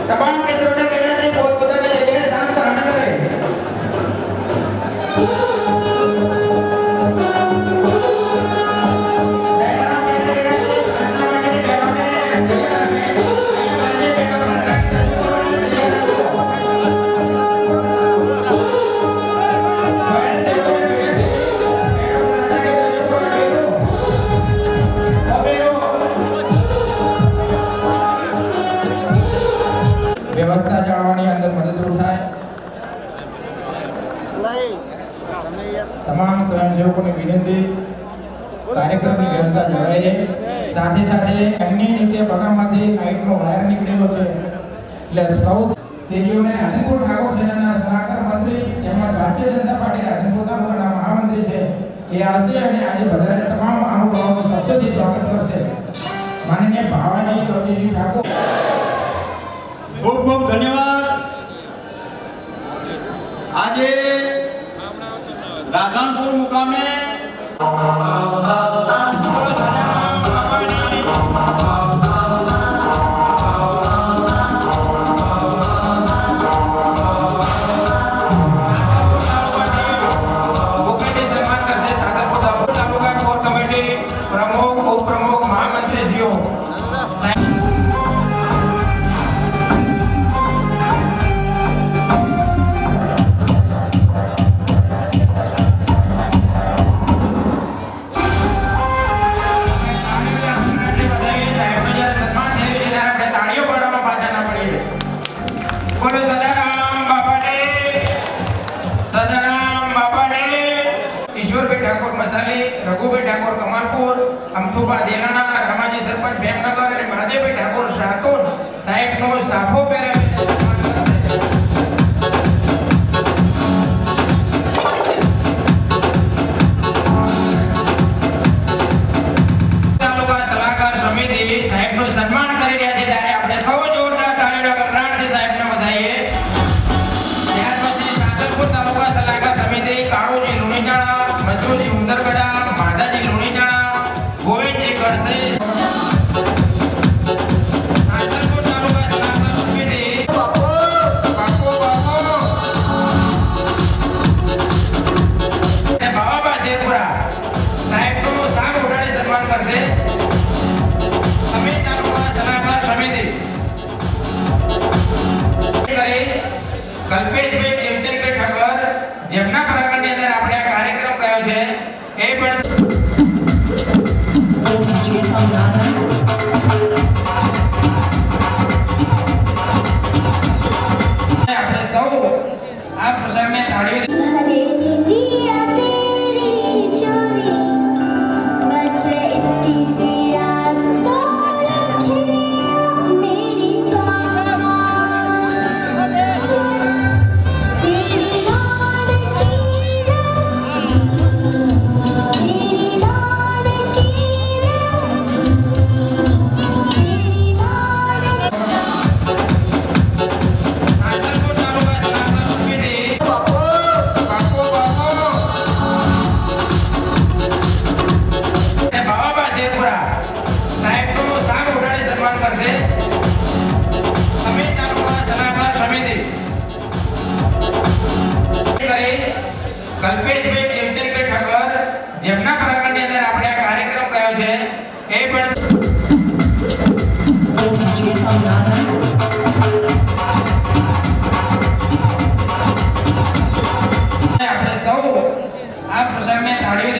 તમામ મિત્રોને વિનંતી પોતપોતાની જગ્યાએ શાંત ધારણ કરે. વ્યવસ્થા જાળવવાની અંદર મદદરૂપ થાય. તમામ સ્વયંસેવકોને વિનંતી કાર્યક્રમની વ્યવસ્થા જળવાઈ રહે. સાથે સાથે એમની નીચે બગામાંથી લાઇટનો વાયર નીકળેલો છે એટલે સૌ તેઓને આદિપુર ઠાકોર સેનાના સલાહકાર મંત્રી તેમજ ભારતીય જનતા પાર્ટીના આદિપુર તાલુકાના મહામંત્રી છે એ આવશે અને આજે વધારે તમામ મહાનુભાવોનું શબ્દોથી સ્વાગત કરશે. માનનીય ભાવાજી કૌશિકજી ઠાકોર, ખૂબ ખૂબ ધન્યવાદ. આજે રાધનપુર મુકામે પ્રમુખ ઉપપ્રમુખ મહામંત્રીશ્રીઓ ઠાકોર મસાલી, રઘુભાઈ ઠાકોર કમાલપુર, અમથુભા દેલાણા, રામાજી સરપંચ ભેમનગર અને મહાદેવભાઈ ઠાકોર શાતોન સાહેબનો સાફો પહેરે તાલુકા સલાહકાર સમિતિ સાહેબનું સન્માન કરી રહ્યા છે ત્યારે આપણે સૌ જોરદાર તાળીઓના ગણરાજથી સાહેબને વધાવીએ. ત્યાર પછી સાંતલપુર તાલુકા સલાહકાર સમિતિ કાળુજી લુણીચાળા, મસરૂજી ઉંદરગડા, માધાજી લુણીચાળા, ગોવિંદજી ગડસે. સાંતલપુર તાલુકા સલાહકાર સમિતિ બાપો અને બાવાબા શેરપુરા સાહેબનું શાલ ઉડાડી સન્માન કરશે. અમીર તાલુકા સલાહકાર સમિતિ કલ્પેશભાઈ દેવચંદભાઈ ઠાકર, જેમના પ્રાંગણની અંદર આપણે આ કાર્યક્રમ કર્યો છે એ પણ આપણે સૌ આ પ્રસંગને તાળીઓ કલ્પેશભાઈ દેવચંદભાઈ ઠાકર, જેમના પ્રાંગણની અંદર આપણે આ કાર્યક્રમ કર્યો છે એ પણ આપણે સૌ આ પ્રસંગને તાળીઓ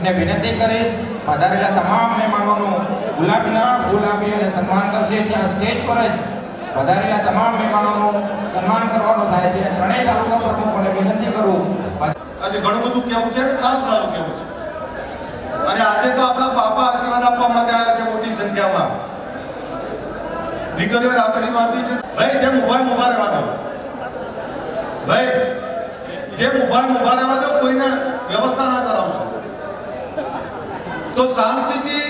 અને વિનંતી કરીશ પધારેલા તમામ મહેમાનોનું ગુલાબના ફૂલ આપી અને સન્માન કરશે. ત્યાં સ્ટેજ પર જ પધારેલા તમામ મહેમાનોનું સન્માન કરવાનું થાય છે. ત્રણેય તાલુકા પ્રમુખોને વિનંતી કરું. આજે ઘણું બધું કેવું છે ને સારું કેવું છે. અને આજે તો આપણા બાપા આશીર્વાદ આપવા માટે આવ્યા છે મોટી સંખ્યામાં. દીકરીઓ રાખડી બાંધી છે. ભાઈ જેમ ઉભા રહેવા દો. ભાઈ જેમ ઉભા રહેવા દો. કોઈને વ્યવસ્થા ના કરાવશો તો શાંતિથી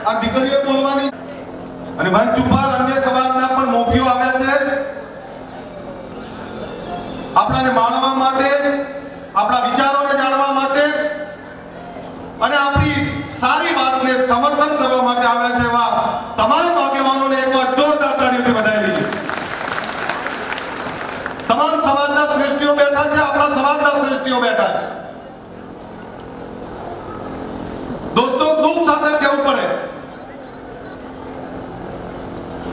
આ દીકરીઓ બોલવાની. અને મંચ ઉપર અન્ય સમાજના પણ મોભીઓ આવ્યા છે આપણાને માણવા માટે, આપણા વિચારોને જાણવા માટે અને આપણી સારી વાતને સમર્થન કરવા માટે આવ્યા છે. એવા તમામ આગેવાનોને એકવાર જોરદાર તાળીઓથી વધાવી લઈએ. તમામ સમાજના શ્રેષ્ઠીઓ બેઠા છે, આપણા સમાજના શ્રેષ્ઠીઓ બેઠા છે. દોસ્તો, દુઃખ સાથે કહેવું પડે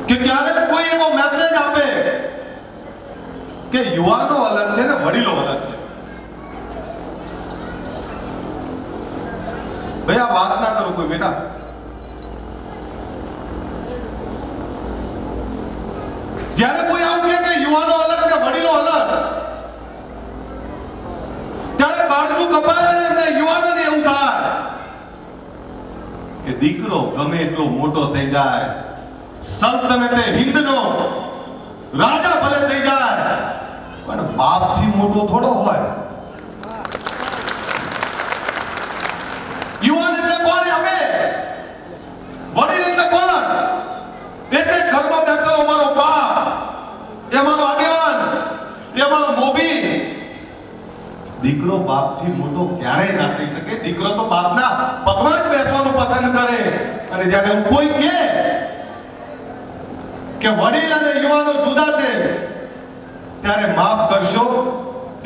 કે ક્યારેક કોઈ એવો મેસેજ આપે કે યુવાનો અલગ છે ને વડીલો અલગ છે. ભાઈ આ વાત ના કરો કોઈ બેટા. જ્યારે કોઈ આવું કહે કે યુવાનો અલગ ને વડીલો અલગ, ત્યારે બાળકું કપાય ને એમને યુવાનોને એવું થાય કે દીકરો ગમે એટલો મોટો થઈ જાય, સલ્તનતે હિન્દનો રાજા ભલે થઈ જાય, પણ બાપથી મોટો થોડો હોય. યુવાન એટલે કોણ? અમે. વડીલ એટલે કોણ? એટલે ઘરમાં બેઠેલો અમારો બાપ, એ અમારો આગેવાન, એ અમારો મોભી. દીકરો બાપથી મોટો ક્યારેય ના થઈ શકે. દીકરો તો બાપના પગમાં જ બેસવાનું પસંદ કરે. અને જ્યારે કોઈ કહે કે વડીલ અને યુવાનો જુદા છે, ત્યારે માફ કરશો,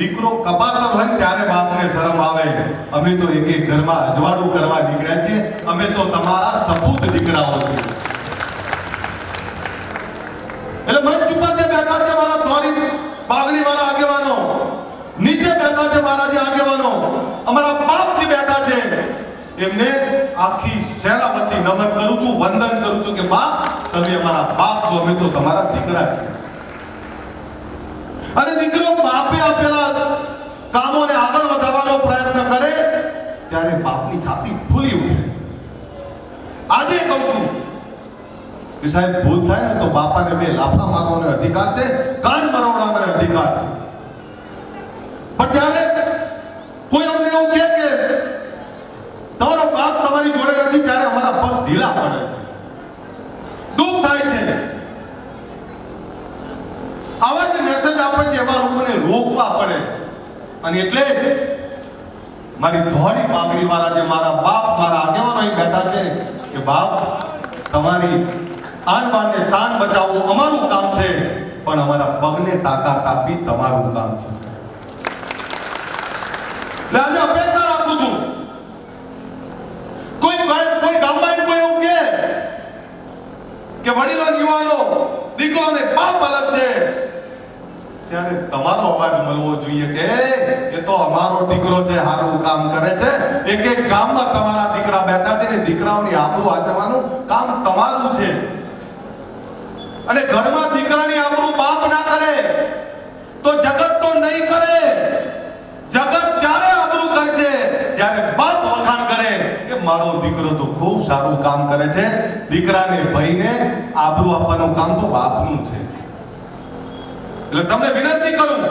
દીકરો કપાતો હોય ત્યારે બાપને શરમ આવે. અમે તો એક ઘરમાં અજવાળું કરવા નીકળ્યા છીએ. અમે તો તમારા સપૂત દીકરાઓ છીએ. એટલે મંચ ઉપર જે બેઠા છે મારા ધોરી પાઘડી વાળા આગેવાનો, નીચે બેઠા છે મારા જે આગેવાનો, અમારા બાપ જે બેઠા છે, એમને આખી શેરાવતી નમન કરું છું, વંદન કરું છું કે બાપ, તમે અમારા બાપ છો, અમે તો તમારા દીકરા છીએ. અને દીકરો બાપે આપેલા કામોને આગળ વધારવાનો પ્રયત્ન કરે ત્યારે બાપની છાતી ફૂલી ઉઠે. આજે કહું છું કે સાહેબ ભૂલ થાય ને તો બાપાને બે લાફા મારવાનો અધિકાર છે, કાન મરોડવાનો અધિકાર છે. પણ જ્યારે કોઈ અમને એવું કહે કે તમારો બાપ તમારી જોડે નથી, ત્યારે અમારા પગ ઢીલા પડે છે, દુઃખ થાય છે. આવા જે મેસેજ આપે છે એવા લોકોને રોકવા પડે. અને એટલે મારી ધોળી પાઘડી વાળા જે મારા બાપ, મારા આગેવાનો અહીં બેઠા છે કે બાપ, તમારી આન બાનને શાન બચાવવું અમારું કામ છે, પણ અમારા પગને તાકાત આપી તમારું કામ છે. એટલે આજે અપેક્ષા રાખું છું કોઈ ગામમાં કોઈ એવું કે વડીલો યુવાનો, દીકરો ને બાપ અલગ છે, ત્યારે તમારો અવાજ મળવો જોઈએ કે એ તો અમારો દીકરો છે, સારું કામ કરે છે. એક ગામમાં તમારા દીકરા બેઠા છે ને દીકરાઓની આબરૂ વાંચવાનું કામ તમારું છે. અને ઘરમાં દીકરાની આબરૂ બાપ ના કરે તો જગત તો નહીં કરે. જગત ક્યારે આબરૂ કરશે? જ્યારે બાપ વખાણ કરે કે મારો દીકરો તો ખૂબ સારું કામ કરે છે. દીકરાને ભાઈને આબરૂ આપવાનું કામ તો બાપનું છે. એટલે તમને વિનંતી કરું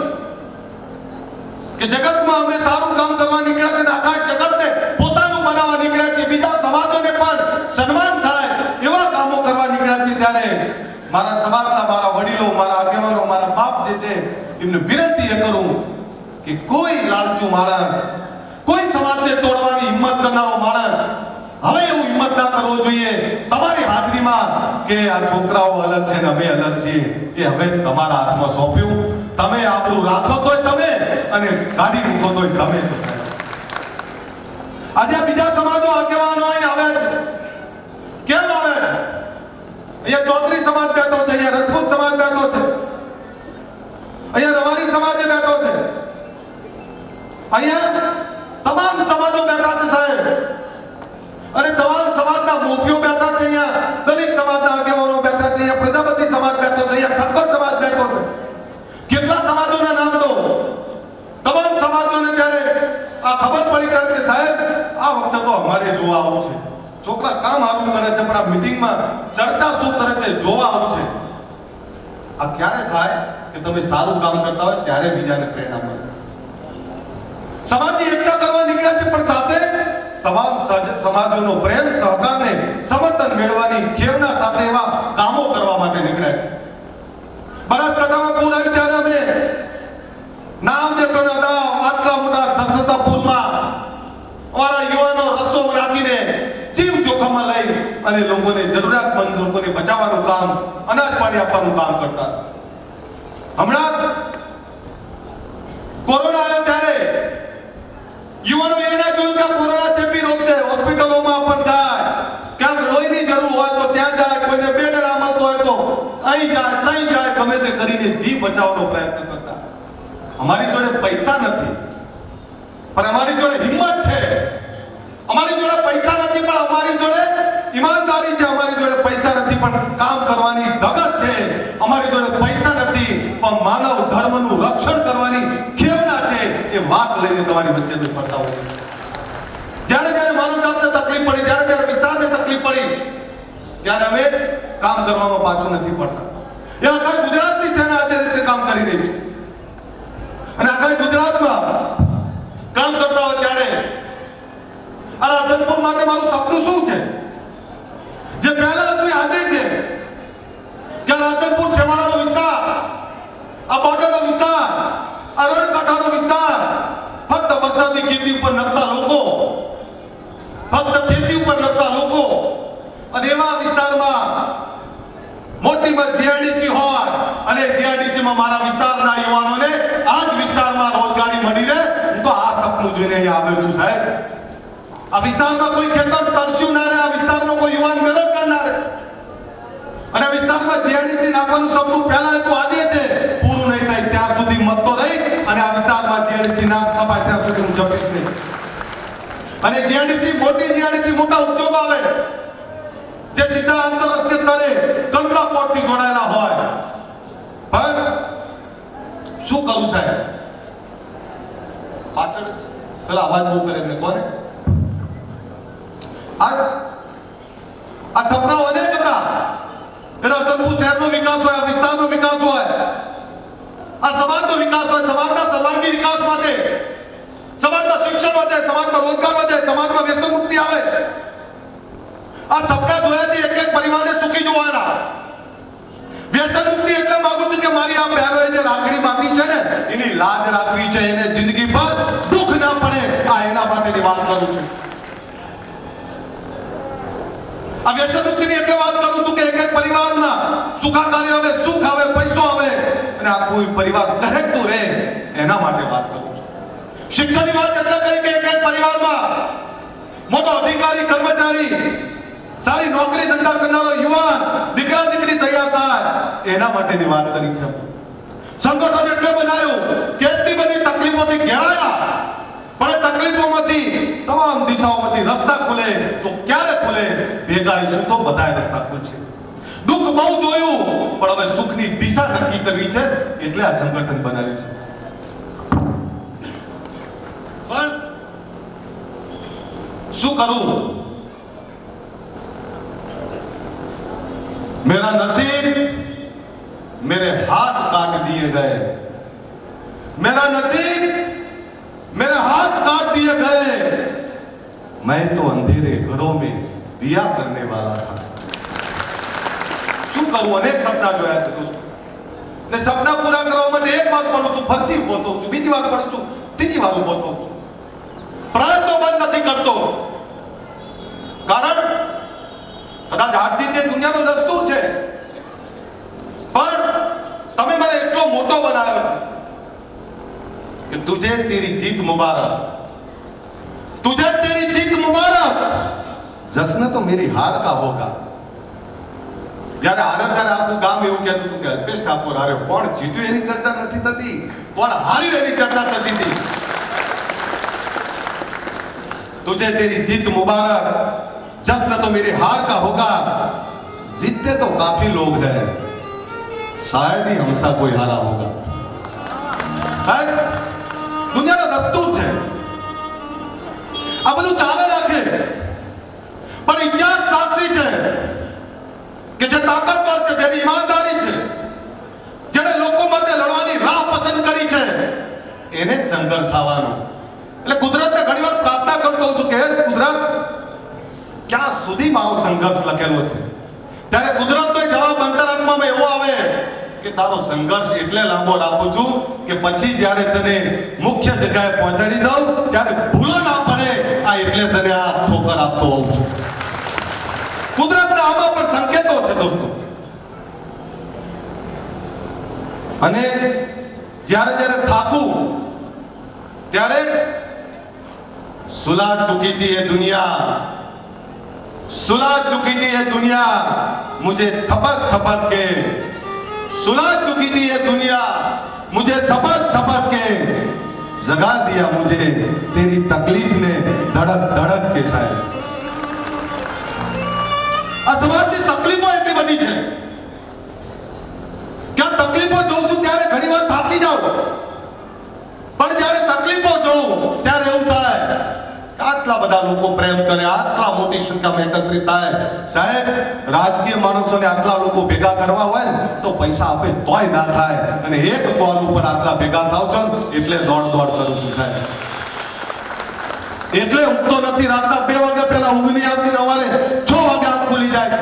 કે જગતમાં અમે સારું કામ કરવા નીકળ્યા છે, આખા જગતને પોતાનું બનાવવા નીકળ્યા છે, બીજા સમાજોને પણ સન્માન થાય એવા કામો કરવા નીકળ્યા છે. ત્યારે મારા સમાજના મારા વડીલો, મારા આગેવાનો, મારા બાપ જે છે એમને વિનંતી એ કરું કે કોઈ લાલચુ માણસ, કોઈ સમાજને તોડવાની હિંમત કરનારો માણસ હવે એવું હિંમત ના કરવો જોઈએ તમારી હાજરીમાં કે આ છોકરાઓ અલગ છે ને અમે અલગ છીએ. એ હવે તમારા હાથમાં સોંપ્યું. તમે આપણું રાખો તોય તમે, અને ગાડી મૂકો તોય તમે. આજે બીજા સમાજો આગેવાનો અહીં આવે છે. કેમ આવે છે? અહીંયા ચૌધરી સમાજ બેઠો છે, અહીંયા રજપૂત સમાજ બેઠો છે, અહીંયા રવારી સમાજ બેઠો છે, અહીંયા તમામ સમાજો બેઠા છે સાહેબ, અને તમામ સમાજના મોભીઓ બેઠા છે અહીંયા, દલિત સમાજના આગેવાનો બેઠા છે અહીંયા, પ્રજાપતિ સમાજ બેઠો છે અહીંયા, ઠક્કર સમાજ બેઠો છે. કેટલા સમાજોના નામ દો. તમામ સમાજોને જ્યારે આ ખબર પડી ત્યારે કે સાહેબ આ વખતે તો અમારે જોવા આવું છે. છોકરા કામ આવું કરે છે પણ આ મીટિંગમાં ચર્ચા શું કરે છે જોવા આવું છે. આ ક્યારે થાય કે તમે સારું કામ કરતા હોય ત્યારે બીજાને પ્રેરણા મળે. સમાજની એકતા કરવા નીકળ્યા છે પણ સાથે તમામ સમાજોનો પ્રેમ સહકારને સમર્થન મેળવવાની ખેવના સાથે એવા કામો કરવા માટે નીકળ્યા છે. બનાસકાંઠામાં પૂર આવ્યું ત્યારે અમે નામ દેતો ના આટલા મોટા ધસતા પૂરમાં અમારા યુવાનો રસો રાખીને જીવ જોખમમાં લઈ અને લોકોને જરૂરિયાતમંદ લોકોને બચાવવાનું કામ, અનાજ પાણી આપવાનું કામ કરતા. હમણાં કોરોના આવ્યો ત્યારે યુવાનો એના જોયું કે કોરોના ચેપી રોગ છે, હોસ્પિટલોમાં પણ જાય, ક્યાંક લોહીની જરૂર હોય તો ત્યાં જાય, કોઈને બેડ અનામત હોય તો અહીં જાય, નહીં જાય, ગમે તે કરીને જીવ બચાવવાનો પ્રયત્ન કરતા. અમારી જોડે પૈસા નથી પણ અમારી જોડે હિંમત છે. અમારી જોડે પૈસા નથી પણ અમારી જોડે ઈમાનદારી છે. અમારી જોડે પૈસા નથી પણ કામ કરવાની ધગશ છે. અમારી જોડે પૈસા નથી પણ માનવ ધર્મનું રક્ષણ કરવાની ખેવના છે. એ વાત લઈને તમારી વચ્ચે મેં ફરતા હોય. જ્યારે જ્યારે માનવ જાતને તકલીફ પડી, જ્યારે જ્યારે વિસ્તારને તકલીફ પડી ત્યારે અમે કામ કરવામાં પાછું નથી પડતા. એ આખા ગુજરાતની સેના આજે રીતે કામ કરી રહી છે અને આખા ગુજરાતમાં કામ કરતા હોય ત્યારે આ રાધનપુર માટે મારું સપનું શું છે જે પહેલા હતું આજે છે કે રાધનપુર છેવાડાનો વિસ્તાર, આ બોર્ડરનો વિસ્તાર, આ રણકાંઠાનો વિસ્તાર ફક્ત વરસાદની ખેતી ઉપર નકતા લોકો, ફક્ત ખેતી ઉપર નકતા લોકો અને એવા વિસ્તારમાં મોટીમાં જીઆઈડીસી હોય અને જીઆઈડીસીમાં મારા વિસ્તારના યુવાનોને આ જ વિસ્તારમાં રોજગારી મળી રહે. હું તો આ સપનું જોઈને અહીંયા આવ્યો છું સાહેબ. આ વિસ્તારમાં કોઈ ખેતર તરસ્યું ના રહે, આ વિસ્તારનો કોઈ યુવાન બેરોજગાર ના રહે. અને આ વિસ્તારમાં જીઆઈડીસી નાખવાનું સપનું પહેલા હતું, આજે છે. પૂરું નહીં થાય ત્યાં સુધી મત તો રહીશ અને આ વિસ્તારમાં જીઆઈડીસી ના કપાય ત્યાં સુધી હું જપીશ નહીં. અને જીઆઈડીસી મોટી જીઆઈડીસી મોટા ઉદ્યોગો આવે જે સીધા આંતરરાષ્ટ્રીય સ્તરે કંડલા પોર્ટથી જોડાયેલા હોય. પણ શું કરું સાહેબ? પાછળ પેલા અવાજ બહુ કરે એમને કોને? આ સપનાઓ અનેક હતા. એનો તંબુ શહેરનો વિકાસ હોય, આ વિસ્તારનો વિકાસ હોય, આ સમાજનો વિકાસ હોય, સમાજના સર્વાંગી વિકાસ માટે, સમાજમાં શિક્ષણ વધે, સમાજમાં રોજગાર વધે, સમાજમાં વ્યસન મુક્તિ આવે. આ સપના જોયા છે એક એક પરિવારને સુખી જોવાના. વ્યસન મુક્તિ એટલે માંગુ છું કે મારી આ બહેનોએ જે રાખડી બાંધી છે ને એની લાજ રાખવી છે, એને જિંદગી પર દુઃખ ના પડે, આ એના માટેની વાત કરું છું. આ વ્યસન મુક્તિની એટલે વાત કરું છું કે એક એક પરિવારમાં સુખાકારી આવે, સુખ આવે, પૈસો આવે અને આખું પરિવાર ચહેકતું રહે, એના માટે વાત કરું છું. શિક્ષણની વાત એટલે કરી કે એક એક પરિવારમાં મોટો અધિકારી, કર્મચારી, સારી નોકરી ધંધા કરનારો યુવાન, દીકરા દીકરી તૈયાર થાય, એના માટેની વાત કરી છે. સંગઠન એટલે બનાવ્યું કે એટલી બધી તકલીફોથી ઘેરાયા પણ તકલીફોમાંથી તમામ દિશાઓમાંથી રસ્તા ખુલે તો ક્યારે ખુલે? ભેગા આવીશું તો બધા રસ્તા ખુલશે. દુઃખ બહુ જોયું પણ હવે સુખની દિશા નક્કી કરવી છે એટલે આ સંગઠન બનાવ્યું છે. પણ શું કરું? मेरा नसीब मेरे हाथ काट दिए गए, मेरा नसीब मेरे हाथ काट दिए गए, मैं तो अंधेरे घरों में दिया करने वाला था. શું કરું? અનેક સપના જોયા છે દોસ્તો, ને સપના પૂરા કરવા માટે એક વાત પડું છું, ફરીથી ઉભો થઉં છું, બીજી વાર પડું છું, ત્રીજી વાર ઉભો થઉં છું. પ્રયત્નો બંધ નથી કરતો. કારણ કદાચ હારથી તે દુનિયાનો દસ્તુર છે પણ તમે મને એટલો મોટો બનાવ્યો છે कि तुझे तेरी जीत मुबारक, तुझे तेरी जीत मुबारक, जश्न तो मेरी हार का होगा. જ્યારે હારે ત્યારે આપણું ગામ એવું કહેતું હતું કે અલ્પેશ ઠાકોર હારે, કોણ જીત્યું એની ચર્ચા નથી થતી, કોણ હાર્યું એની ચર્ચા થતી હતી. तुझे तेरी जीत मुबारक, जश्न तो मेरी हार का होगा। जीतते तो काफी लोग हैं, शायद ही हमसा कोई हारा होगा। दुनिया का दस्तूर है, આ બધું ચાલે રાખે, પણ ઇતિહાસ સાક્ષી છે કે જે તાકાતવર છે, જેની ઈમાનદારી છે, જેને લોકો માટે લડવાની રાહ પસંદ કરી છે, એને જ સંઘર્ષ આવવાનો। એટલે કુદરતને ઘણીવાર પ્રાર્થના કરતો હોઉં છું કે હે કુદરત, ક્યાં સુધી મારો સંઘર્ષ લખેલો છે? ત્યારે કુદરતનો જવાબ અંતરાત્મામાં એવો આવે કે તારો સંઘર્ષ એટલે લાંબો રાખું છું કે પછી જ્યારે તને મુખ્ય જગ્યાએ પહોંચાડી દઉં ત્યારે ભૂલો ના પડે, આ એટલે તને આ ઠોકર આપતો હોઉં છું। કુદરતના આમાં પણ સંકેતો છે દોસ્તો। અને જ્યારે જ્યારે થાકું ત્યારે સુલા ચુકી थी ये दुनिया, सुला चुकी थी ये दुनिया मुझे थपक थपक के, सुला चुकी थी ये दुनिया मुझे थपक थपक के, जगा दिया मुझे तेरी तकलीफ ने धड़क धड़क के। साहेब આ સમાજની તકલીફો એટલી બધી છે કે આ તકલીફો જોઉં છું ત્યારે ઘણીવાર થાકી જાઉં, પણ જ્યારે તકલીફો જોઉં ત્યારે એવું થાય આટલા બધા લોકો પ્રેમ કરે, આટલા મોટી સંખ્યામાં એકત્રિત થાય। સાહેબ રાજકીય માણસોને આટલા લોકો ભેગા કરવા હોય તો પૈસા આપે તોય ના થાય, અને એક કોલ ઉપર આટલા ભેગા થાવ છો એટલે દોડ દોડ કરું છું સાહેબ। એટલે ઊંઘતો નથી, રાતના 2 વાગ્યા પહેલા ઊંઘ નહીં આવતી, સવારે 6 વાગે આંખ ખુલી જાય છે।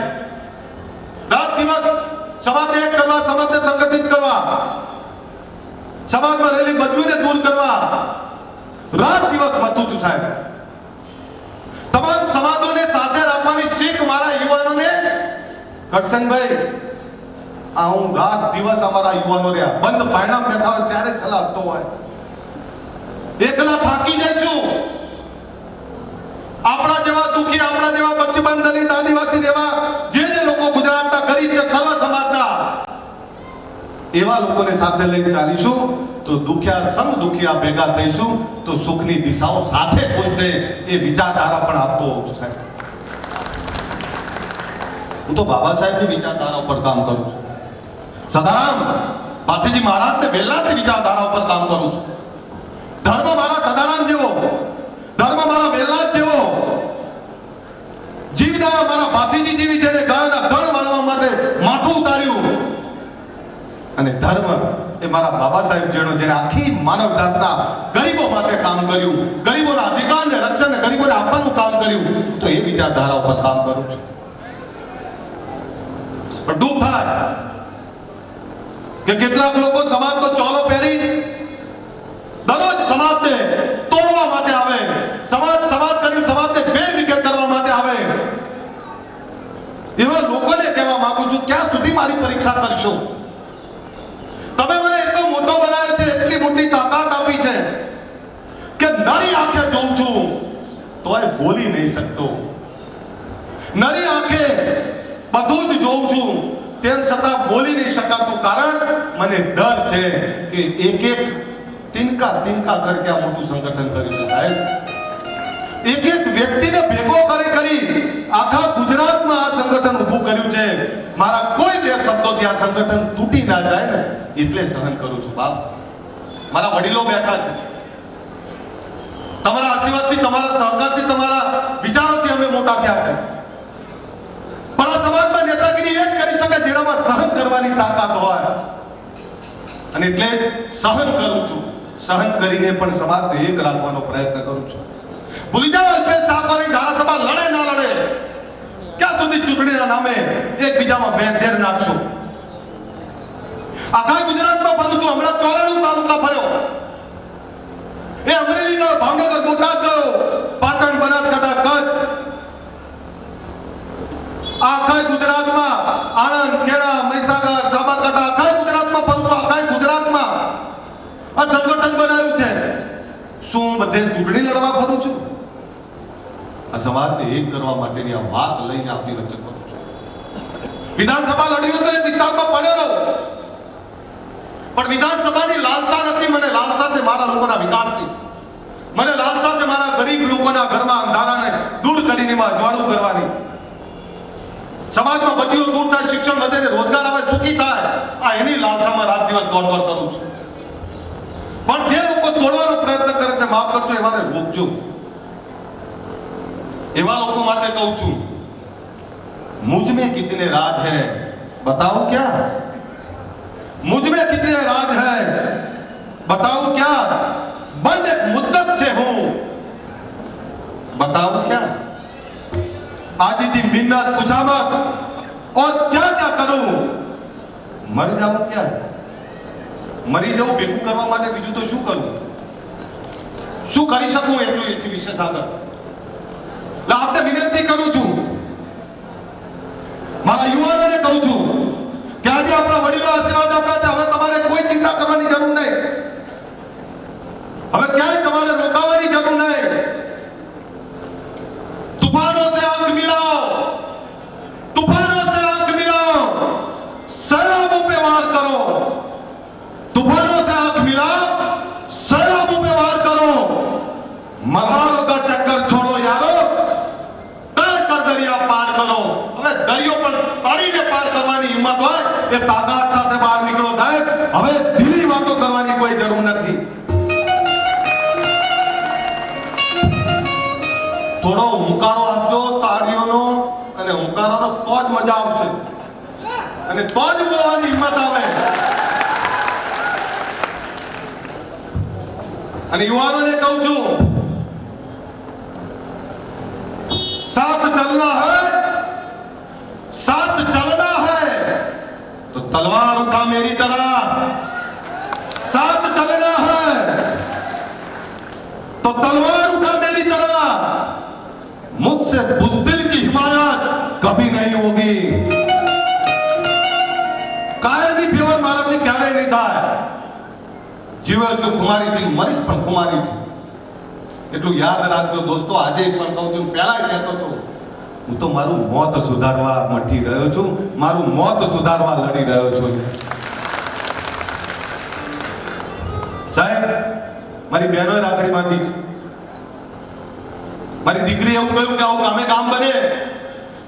રાત દિવસ સમાજને એક કરવા, સમાજને સંગઠિત કરવા, સમાજમાં રહેલી બદબૂને દૂર કરવા રાત દિવસ મથું છું સાહેબ। તમામ સમાજોને સાથે રાખવાની શીખ મારા યુવાનોને કરશનભાઈ આ હું રાત દિવસ અમારા યુવાનો રહ્યા બંધ પાયણામ બેઠા હોય ત્યારે સલાહ આપતો હોય, એકલા થાકી જઈશું। આપણા જેવા દુખી, આપણા જેવા બચ્ચીબંધ, દલિત, આદિવાસી જેવા જે લોકો ગુજરાતના ગરીબ છે, સર્વ સમાજના એવા લોકોને સાથે લઈને ચાલીશું તો દુખિયા સમ દુખિયા ભેગા થઈશું તો સુખની દિશાઓ સાથે ખુલશે। એ વિચારધારા પણ આપતો હોઉં છું સાહેબ। હું તો બાબા સાહેબની વિચારધારા ઉપર કામ કરું છું, સદારામ પાથીજી મહારાજને વહેલાથી વિચારધારા ઉપર કામ કરું છું। ધર્મ મારા સદારામ જેવો, ધર્મ મારા વહેલા જેવો, જીવનારા મારા પાથીજી જેવી જેને ગાયના ધણ મારવા માટે માથું ઉતાર્યું, અને ધર્મ એ મારા બાબા સાહેબ જેનો જેને આખી માનવ જાતના ગરીબો માટે કામ કર્યું, ગરીબોના અધિકારને રક્ષણ, ગરીબોને આપવાનું કામ કર્યું, તો એ વિચારધારા ઉપર કામ કરું છું। પણ દુઃખ થાય કે કેટલાક લોકો સમાજનો ચોલો પહેરી દરરોજ સમાજને તોડવા માટે આવે, સમાજ કરીને સમાજને બેવિખેર કરવા માટે આવે। એવા લોકોને કહેવા માંગુ છું ક્યાં સુધી મારી પરીક્ષા કરશો? તમે મને એટલો મોટો બનાવ્યો છે, એટલી મોટી તાકાત આપી છે કે નરી આંખે જોઉં છું તોય બોલી નહીં શકતો, નરી આંખે બધું જ જોઉં છું તેમ છતાં બોલી નહીં શકાતું, કારણ મને ડર છે કે એક એક તિનકા તિનકા કરકે આ મોટું સંગઠન કર્યું છે સાહેબ। એક એક વ્યક્તિને ભેગો કરી આખા ગુજરાતમાં આ સંગઠન ઊભું કર્યું છે। મારા કોઈ બે શબ્દોથી આ સંગઠન તૂટી ના જાય ને એટલે સહન કરું છું બાપ। મારા વડીલો બેઠા છે, તમારા આશીર્વાદથી, તમારા સહકારથી, તમારા વિચારોથી અમે મોટા થયા છે, પણ આ સમાજમાં નેતાગીરી એ જ કરી શકે જેનામાં સહન કરવાની તાકાત હોય, અને એટલે સહન કરું છું। સહન કરીને પણ સમાજને એક રાખવાનો પ્રયત્ન કરું છું। ભૂલી જાઓ અલ્પેશ ઠાકોરની ધારાસભા લડે ના લડે, ક્યાં સુધી ચૂંટણીના નામે એકબીજામાં વેરઝેર નાખશો? આખા ગુજરાતમાં ફરું છું, હમણાં 94 તાલુકા ફર્યો, એ અમરેલી ગયો, ભાવનગર, બોટાદ ગયો, પાટણ, બનાસકાંઠા, કચ્છ, આખા ગુજરાતમાં આણંદ, ખેડા, મહીસાગર, સાબરકાંઠા, આખા ગુજરાતમાં ફરું છું। આખા ગુજરાતમાં આ સંગઠન બનાવ્યું છે। શું બધે ચૂંટણી લડવા ફરું છું? આ સમાજને એક કરવા માટેની આ વાત લઈને આપની વચ્ચે કરું છું। વિધાનસભા લડ્યો તો એક વિસ્તારમાં પડેલો, પણ વિધાનસભાની લાલસા નથી મને, લાલસા છે મારા લોકોના વિકાસની, મને લાલસા છે મારા ગરીબ લોકોના ઘરમાં અંધારાને દૂર કરીને એમાં અજવાળું કરવાની. સમાજમાં બધીઓ દૂર થાય, શિક્ષણ વધે ને રોજગાર આવે, સુખી થાય, આ એની લાલસામાં રાત દિવસ દોડ કરું છું. પણ જે લોકો તોડવાનો પ્રયત્ન કરે છે, માફ કરજો, એવાને રોકજો. એવા લોકો માટે કહું છું, मुझ में कितने राज है बताओ क्या, मुझ में कितने राज है बताओ क्या, बंद एक मुद्दत से हूं बताओ क्या, आजीजी मिन्नत कुशामत और क्या क्या करूं, मर जाऊं क्या, मरी जाऊं ભેગું કરવા માટે બીજું તો શું કરું, શું કરી શકું એટલું એથી વિશેષ આગળ. એટલે આપને વિનંતી કરું છું, મારા યુવાનોને કહું છું કે આજે આપણા વડીલો આશીર્વાદ આપ્યા છે, હવે તમારે કોઈ ચિંતા કરવાની જરૂર નહીં, હવે ક્યાંય તમારે રોકાવાની જરૂર નહીં. तूफानों से आंख मिलाओ, तूफानों से आंख मिलाओ, सैलाबों पे वार करो, तूफानों से आंख मिलाओ, सैलाबों पे वार करो, मल्हारों का चक्कर छोड़ो यारो, तैर कर दरिया पार करो. હવે દરિયો પર તરીને પાર કરવાની હિંમત હોય એ તાકાત સાથે બહાર નીકળો સાહેબ. હવે ઢીલી વાતો કરવાની કોઈ જરૂર નથી. થોડો હુંકારો આપજો તાળીઓનો અને હુંકારાનો, તો જ મજા આવશે અને તો જ બોલવાની હિંમત આવે. અને યુવાનોને કહું છું, साथ चलना है, साथ चलना है तो तलवार उठा मेरी तरह, साथ चलना है तो तलवार उठा मेरी तरह, मुझसे बुज़दिल की हिमायत कभी नहीं होगी. કાયરની ફેવર મારાથી ક્યારેય નહીં થાય. જીવે છું કુમારીથી, મરીશ પણ કુમારીથી. એટલું યાદ રાખજો દોસ્તો. આજે પણ કહું છું, પહેલા કહેતો હતો, હું તો મારું મોત સુધારવા મઠી રહ્યો છું, મારું મોત સુધારવા લડી રહ્યો છું. સાહેબ, મારી બહેનો રાખડી બાંધી છે. મારી દીકરી એવું કહ્યું કે આવું ગામે ગામ બને,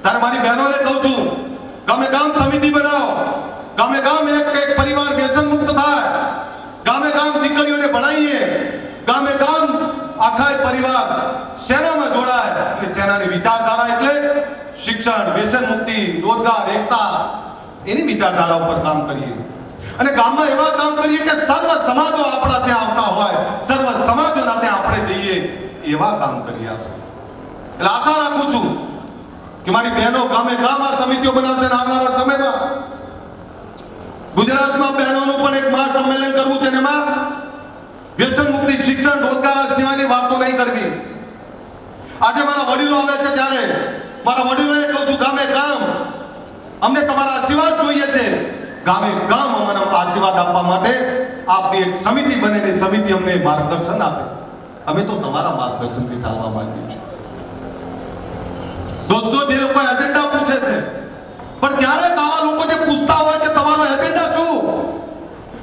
ત્યારે મારી બહેનોને કહું છું, ગામે ગામ સમિતિ બનાવો, ગામે ગામ એક પરિવાર વ્યસન મુક્ત થાય, ગામે ગામ દીકરીઓને ભણાવીએ, ગામે ગામ આખા પરિવાર સેનામાં જોડાય. અને સેનાની વિચારધારા એટલે શિક્ષણ, વ્યસન મુક્તિ, રોજગાર, એકતા, એની વિચારધારા ઉપર કામ કરીએ. અને ગામમાં એવા કામ કરીએ કે સર્વ સમાજો આપણા ત્યાં આવતા હોય, સર્વ સમાજોના ત્યાં આપણે જઈએ, એવા કામ કરીએ. એટલે આશા રાખું છું કે મારી બહેનો ગામે ગામ આ સમિતિઓ બનાવશે. આવનારા સમયમાં ગુજરાતમાં બહેનોનું પણ એક મહાસંમેલન કરવું છે ને એમાં વ્યસન મુક્તિ, શિક્ષણ, રોજગાર સિવાયની વાતો નહીં કરવી. આજે મારા વડીલો આવે છે ત્યારે મારા વડીલોને કહું છું, ગામે ગામ અમને તમારા આશીર્વાદ જોઈએ છે. ગામે ગામ અમને આશીર્વાદ આપવા માટે આપની એક સમિતિ બને ને સમિતિ અમને માર્ગદર્શન આપે. અમે તો તમારા માર્ગદર્શનથી ચાલવા માંગીએ છીએ. દોસ્તો, જે લોકો એજન્ડા પૂછે છે, પણ ક્યારેક આવા લોકો જે પૂછતા હોય કે તમારો એજન્ડા શું,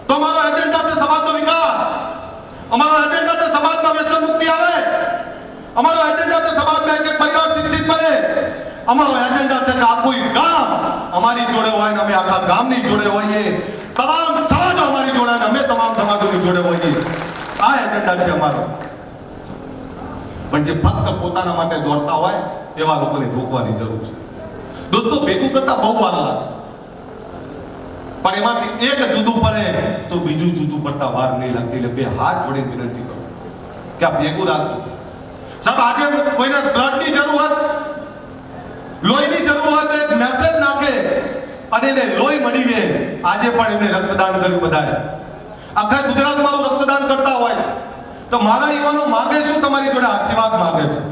તો અમારો એજન્ડા છે સમાજનો વિકાસ, અમારો એજન્ડા છે સમાજમાં વ્યસન મુક્તિ આવે, અમારો એજન્ડા છે સમાજમાં એક પરિવાર શિક્ષિત બને, અમારો એજન્ડા છે કે આખું ગામ અમારી જોડે હોય ને અમે આખા ગામની જોડે હોઈએ, તમામ સમાજો અમારી જોડે ને અમે તમામ સમાજોની જોડે હોઈએ. આ એજન્ડા છે અમારો. પણ જે ફક્ત પોતાના માટે દોડતા હોય એવા લોકોને રોકવાની જરૂર છે. દોસ્તો, ભેગું કરતા બહુ વાર લાગે, પણ એમાંથી એક જુદું પડે તો બીજું જુદું પડતા વાર નહીં લાગતી. એટલે બે હાથ જોડીને વિનંતી કરું કે આ ભેગું રાખજો. સાહેબ, આજે કોઈને બ્લડની જરૂર હોય, લોહીની જરૂર હોય તો એક મેસેજ નાખે અને એને લોહી મળી રહે. આજે પણ એમને રક્તદાન કર્યું બધાએ. આખા ગુજરાતમાં રક્તદાન કરતા હોય છે. તો મારા યુવાનો માંગે શું? તમારી જોડે આશીર્વાદ માંગે છે.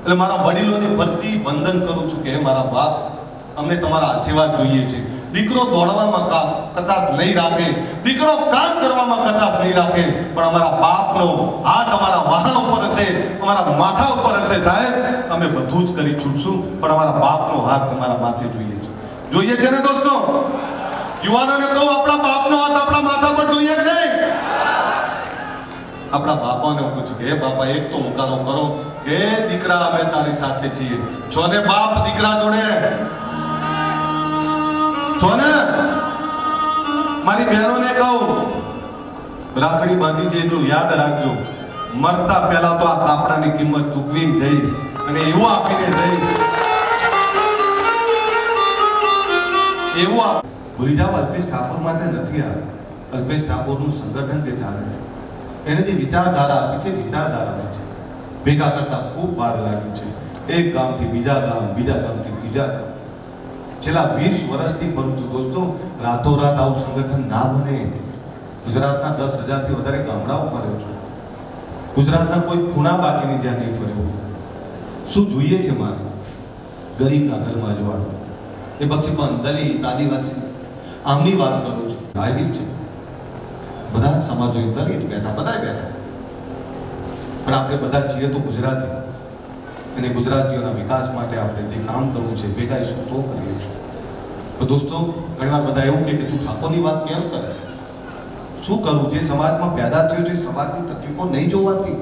એટલે મારા વડીલોને ફરતી વંદન કરું છું કે હે મારા બાપ, અમને તમારા આશીર્વાદ જોઈએ છે. દીકરો દોડવામાં કચાશ નહીં રાખે, દીકરો કામ કરવામાં કચાશ નહીં રાખે, પણ અમારા બાપનો હાથ અમારા માથા ઉપર હશે, અમારા માથા ઉપર હશે. સાહેબ, અમે બધું જ કરી છૂટશું, પણ અમારા બાપનો હાથ તમારા માથે જોઈએ છે. જોઈએ છે ને દોસ્તો? યુવાનોને કહું, આપણા બાપનો હાથ આપણા માથા પર જોઈએ કે નહીં? આપણા બાપાને હું પૂછું કે હે બાપા એક તો હુંકારો કરો કે દીકરા અમે તારી સાથે છીએ. છો ને બાપ દીકરા જોડે? છો ને? મારી બહેનોને કહું, રાખડી બાંધી છે એટલું યાદ રાખજો, મરતા પહેલા તો આ કાપડાની કિંમત ચૂકવી જઈશ અને એવું આપીને જઈશ. એવું ભૂલી જાઓ, અલ્પેશ ઠાકોર માટે નથી આ. અલ્પેશ ઠાકોરનું સંગઠન જે ચાલે છે, એને જે વિચારધારા આપી છે, વિચારધારા છે ભેગા કરતા ખૂબ વાર લાગી છે. એક ગામથી બીજા ગામ, બીજા ગામથી ત્રીજા ગામ. છેલ્લા 20 વર્ષથી કરું છું દોસ્તો. રાતોરાત આવું સંગઠન ના બને. ગુજરાતના 10,000 થી વધારે ગામડાઓ ફર્યો છું. ગુજરાતના કોઈ ખૂણા બાકીની જ્યાં નહીં ફર્યો. શું જોઈએ છે મારે? ગરીબના ઘરમાં જવાનું, એ બક્ષીપંથ, દલિત, આદિવાસી, આમની વાત કરું છું. જાહેર છે બધા સમાજો, દલિત બેઠા, બધા બેઠા, પણ આપણે બધા છીએ તો ગુજરાતી, અને ગુજરાતીઓના વિકાસ માટે આપણે જે કામ કરવું છે ભેગાઈશું તો કરીએ છીએ. તો દોસ્તો, ઘણીવાર બધા એવું કે તું ઠાકોરની વાત કેમ કરે? શું કરું? જે સમાજમાં પેદા થયું છે, સમાજની તકલીફો નહીં જોવાતી,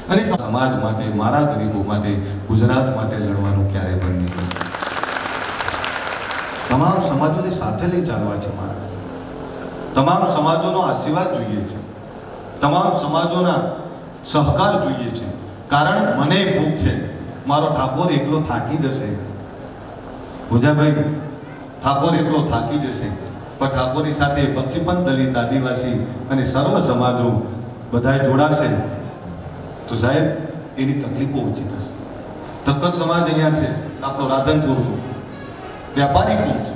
અને સમાજ માટે, મારા ગરીબો માટે, ગુજરાત માટે લડવાનું ક્યારે બંધ નહીં કરું. તમામ સમાજોને સાથે લઈ ચાલવા છે મારા. તમામ સમાજોનો આશીર્વાદ જોઈએ છે, તમામ સમાજોના સહકાર જોઈએ છે. કારણ મને ભૂખ છે. મારો ઠાકોર એકલો થાકી જશે, ભુજાભાઈ ઠાકોર એકલો થાકી જશે, પણ ઠાકોરની સાથે બક્ષીપંથ, દલિત, આદિવાસી અને સર્વ સમાજો બધાએ જોડાશે તો સાહેબ એની તકલીફો ઓછી થશે. ઠક્કર સમાજ અહીંયા છે, આપણો રાધનપુરનો વ્યાપારી કોમ છે,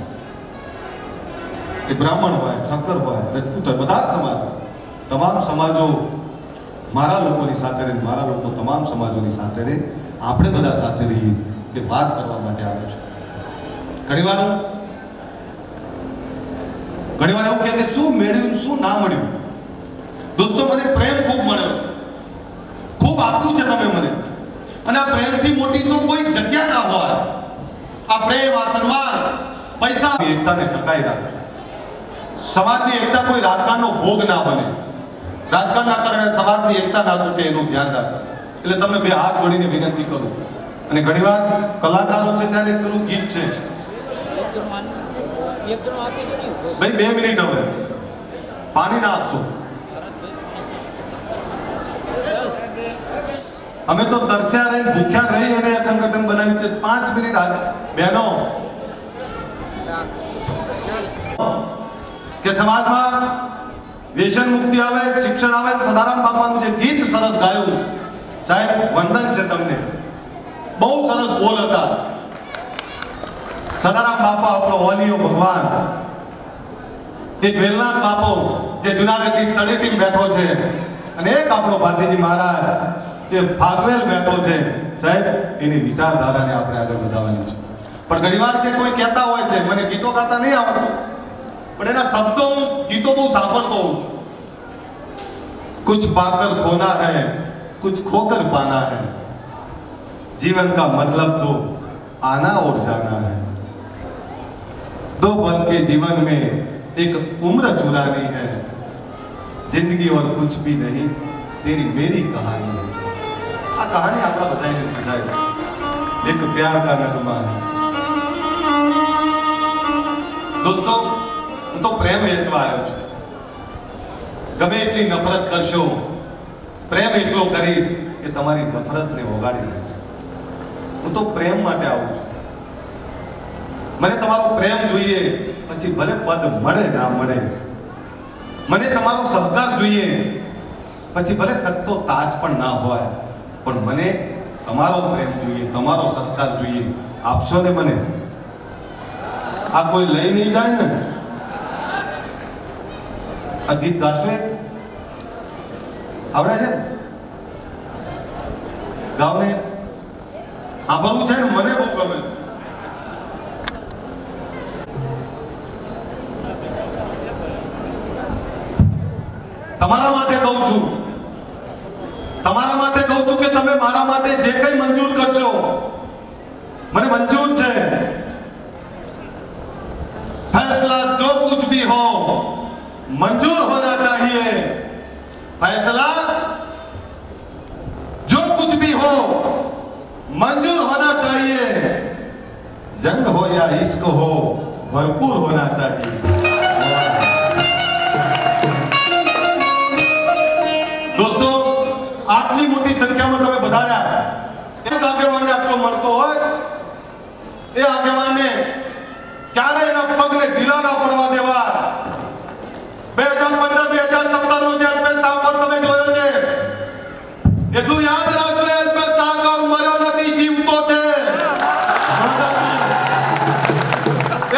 એ બ્રાહ્મણ હોય, ઠક્કર હોય, રજપૂત હોય, બધા જ સમાજ, તમામ સમાજો મારા લોકોની સાથે રહે, મારા લોકો તમામ સમાજોની સાથે રહે, આપણે બધા સાથે રહીએ એ વાત કરવા માટે આવ્યો છું. ઘણીવાર એવું કે શું મેળવ્યું, શું ના મળ્યું. દોસ્તો, મને પ્રેમ ખૂબ મળ્યો છે, ખૂબ આપ્યું છે તમે મને, અને આ પ્રેમથી મોટી તો કોઈ જગ્યા ના હોય. આ પ્રેમ, આ સન્માન, પૈસા, એકતાને ટકાઈ રાખે. સમાજની એકતા કોઈ રાજકારણનો ભોગ ના બને. રાજકારણના કારણે સમાજની એકતા ના તૂટે એનું ધ્યાન રાખો. એટલે તમને બે હાથ જોડીને વિનંતી કરું. અને ઘણીવાર કલાકારો છે ત્યારે એક પેલું ગીત છે, ભાઈ 2 મિનિટ હવે પાણી ના આપશો. અમે તો તરસ્યા રહી, ભૂખ્યા રહી અને આ સંગઠન બનાવ્યું છે. 5 મિનિટ બહેનો કે સમાજમાં વ્યસન મુક્તિ આવે, શિક્ષણ આવે. સદારામ બાપાનું જે ગીત સરસ ગાયું સાહેબ, વંદન છે તમને. બહુ સરસ બોલ હતા. સદારામ બાપા આપણો વાલીઓ ભગવાન. એક વેલનાથ બાપો જે જુનાગઢની તળેટી બેઠો છે, અને એક આપણો ભાતીજી મહારાજ જે ભાગવેલ બેઠો છે. સાહેબ, એની વિચારધારાને આપણે આગળ વધારવાની છે. પણ ઘણીવાર જે કોઈ કહેતા હોય છે, મને ગીતો ગાતા નહીં આવડતું, પણ એના શબ્દો ગીતો બહુ સાંભળતો હોઉં છું. कुछ पाकर खोना है, कुछ खोकर पाना है, जीवन का मतलब तो आना और जाना है. 2 पल के जीवन में एक उम्र चुरानी है, जिंदगी और कुछ भी नहीं, तेरी मेरी कहानी है. आ कहानी आपका बताएंगे साहब. एक प्यार का नगमा है. दोस्तों, હું તો પ્રેમ વેચવા આવ્યો છું. ગમે એટલી નફરત કરશો, પ્રેમ એટલો કરીશ કે તમારી નફરતને ઓગાળી દઈશ. હું તો પ્રેમ માટે આવું છું. મને તમારો પ્રેમ જોઈએ, પછી ભલે પદ મળે ના મળે. મને તમારો સહકાર જોઈએ, પછી ભલે તખતો તાજ પણ ના હોય, પણ મને તમારો પ્રેમ જોઈએ, તમારો સહકાર જોઈએ. આપશો ને મને? આ કોઈ લઈ નહીં જાય ને. આ ગીત ગાશો? આવડે છે? ગાવ ને. સાંભળવું છે ને? મને બહુ ગમે. તમારા માટે કહું છું, તમારા માટે કહું છું કે તમે મારા માટે જે કંઈ મંજૂર કરશો, મને મંજૂર છે. फैसला जो कुछ भी हो मंजूर होना चाहिए. फैसला जो कुछ भी हो मंजूर होना चाहिए, जंग हो या इश्क हो भरपूर होना चाहिए। दोस्तों, આટલી મોટી સંખ્યામાં તમે વધાર્યા, એક આગેવાનને આટલો મળતો હોય, એ આગેવાનને ક્યારે એના પગને ઢીલા ના પડવા દેવા। 2015-2017 નો જે અલ્પેશ ઠાકોર તમે જોયો છે, એટલું યાદ રાખજો, અલ્પેશ ઠાકોર મર્યો નથી, જીવતો છે।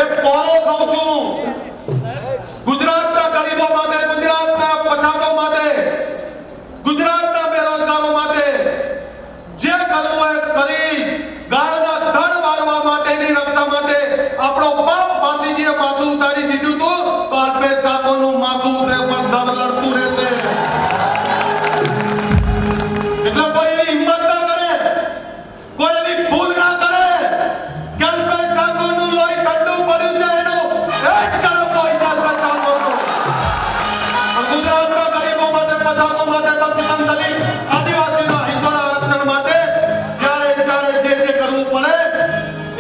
એક પોરો કહું છું, ગુજરાતના ગરીબો માટે, ગુજરાતના પછાતો માટે, ગુજરાતના બેરોજગારો માટે જે કરવું હોય કરીશ। ગાયના ધન મારવા માટેની રક્ષા માટે આપણો બાપ ગાંધીજીએ માથું ઉતારી દીધું તો અલ્પેશ ઠાકોરનું માથું ઉતરે પણ ડર લડતું રહેશે। એટલે કોઈ એવી હિંમત ના કરે, કોઈ એવી ભૂલ ના કરે કે અલ્પેશ ઠાકોરનું લોહી ઠંડુ પડ્યું છે એનું એ જ કારણ હોય છે અલ્પેશ ઠાકોરનો। પણ ગુજરાતના ગરીબો માટે, પછાતો માટે, પશ્ચિમ દલિત આદિવાસીના હિતોના રક્ષણ માટે જ્યારે જે કરવું પડે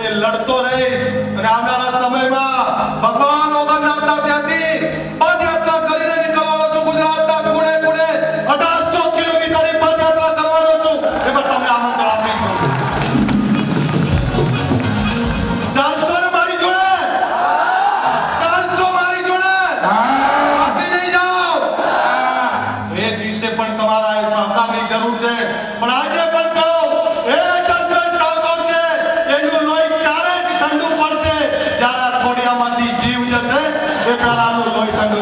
એ લડતો રહીશ। અને આવનારા સમયમાં ભગવાન ઓગણનાથના ત્યાંથી પદયાત્રા કરીને નીકળવાનો છું, ગુજરાતના ખૂણે ખૂણે 1800 કિલોમીટરની પદયાત્રા કરવાનો છું, એમાં તમને આમંત્રણ આપીશું। ચાલશો ને મારી જોડે? ચાલશો મારી જોડે? બાકી નહીં જાઓ। એ દિવસે પણ તમારા એ સહકારની જરૂર છે, પણ આજે પણ કહો, એ અલ્પેશ ઠાકોર છે, એનું લોહી ક્યારે જ ઠંડુ પડશે? જ્યારે આ થોડિયામાંથી જીવ જશે, એ પહેલાનું લોહી ઠંડુ